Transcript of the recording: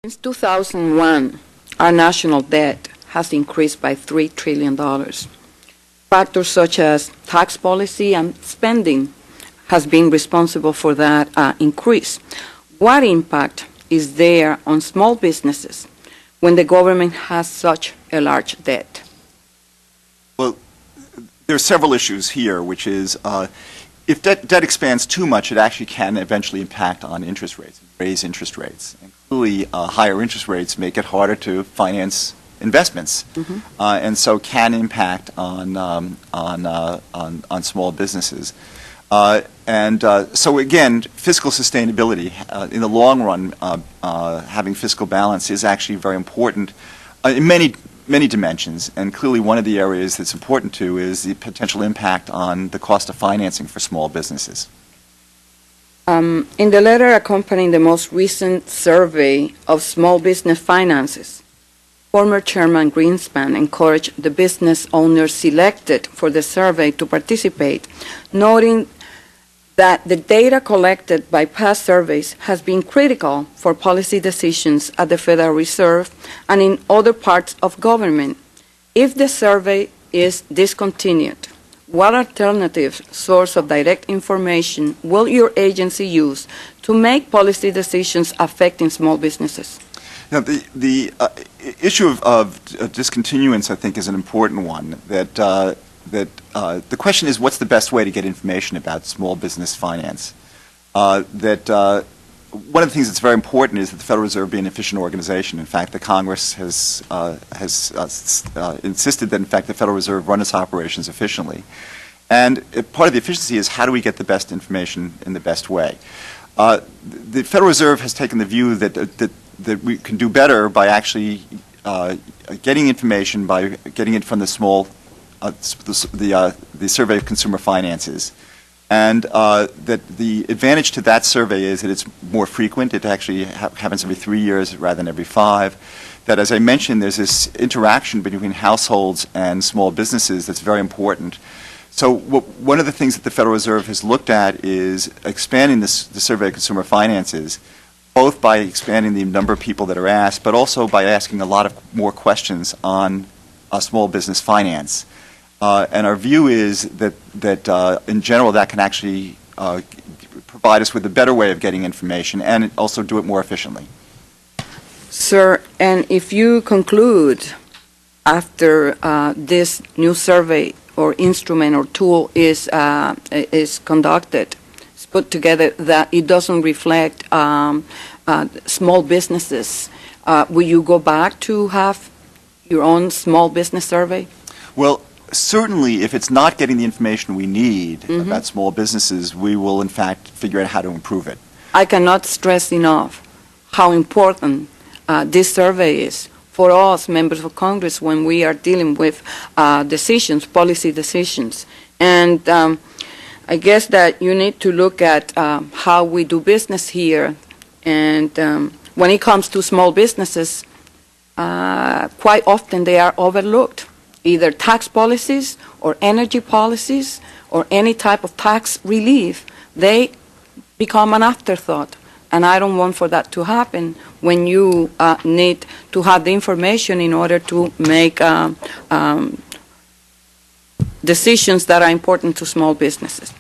Since 2001, our national debt has increased by $3 trillion. Factors such as tax policy and spending has been responsible for that increase. What impact is there on small businesses when the government has such a large debt? Well, there are several issues here, which is if debt expands too much, it actually can eventually impact on interest rates, raise interest rates. And clearly, higher interest rates make it harder to finance investments, and so can impact on small businesses. So again, fiscal sustainability in the long run, having fiscal balance is actually very important in many dimensions, and clearly one of the areas that's important too is the potential impact on the cost of financing for small businesses. In the letter accompanying the most recent survey of small business finances, former Chairman Greenspan encouraged the business owners selected for the survey to participate, noting that the data collected by past surveys has been critical for policy decisions at the Federal Reserve and in other parts of government. If the survey is discontinued, what alternative source of direct information will your agency use to make policy decisions affecting small businesses? Now, the issue of discontinuance, I think, is an important one. The question is, what's the best way to get information about small business finance? One of the things that's very important is that the Federal Reserve be an efficient organization. In fact, the Congress has insisted that, in fact, the Federal Reserve run its operations efficiently. And part of the efficiency is how do we get the best information in the best way? The Federal Reserve has taken the view that we can do better by actually getting information, by getting it from the Survey of Consumer Finances. And that the advantage to that survey is that it's more frequent. It actually happens every 3 years rather than every 5. That, as I mentioned, there's this interaction between households and small businesses that's very important. So one of the things that the Federal Reserve has looked at is expanding the Survey of Consumer Finances, both by expanding the number of people that are asked, but also by asking a lot of more questions on small business finance. And our view is that in general, that can actually provide us with a better way of getting information and also do it more efficiently. Sir, and if you conclude after this new survey or instrument or tool is conducted, is put together, that it doesn't reflect small businesses, will you go back to have your own small business survey? Well, certainly, if it's not getting the information we need about small businesses, we will, in fact, figure out how to improve it. I cannot stress enough how important this survey is for us, members of Congress, when we are dealing with decisions, policy decisions. And I guess that you need to look at how we do business here. And when it comes to small businesses, quite often they are overlooked. Either tax policies or energy policies or any type of tax relief, they become an afterthought. And I don't want for that to happen when you need to have the information in order to make decisions that are important to small businesses.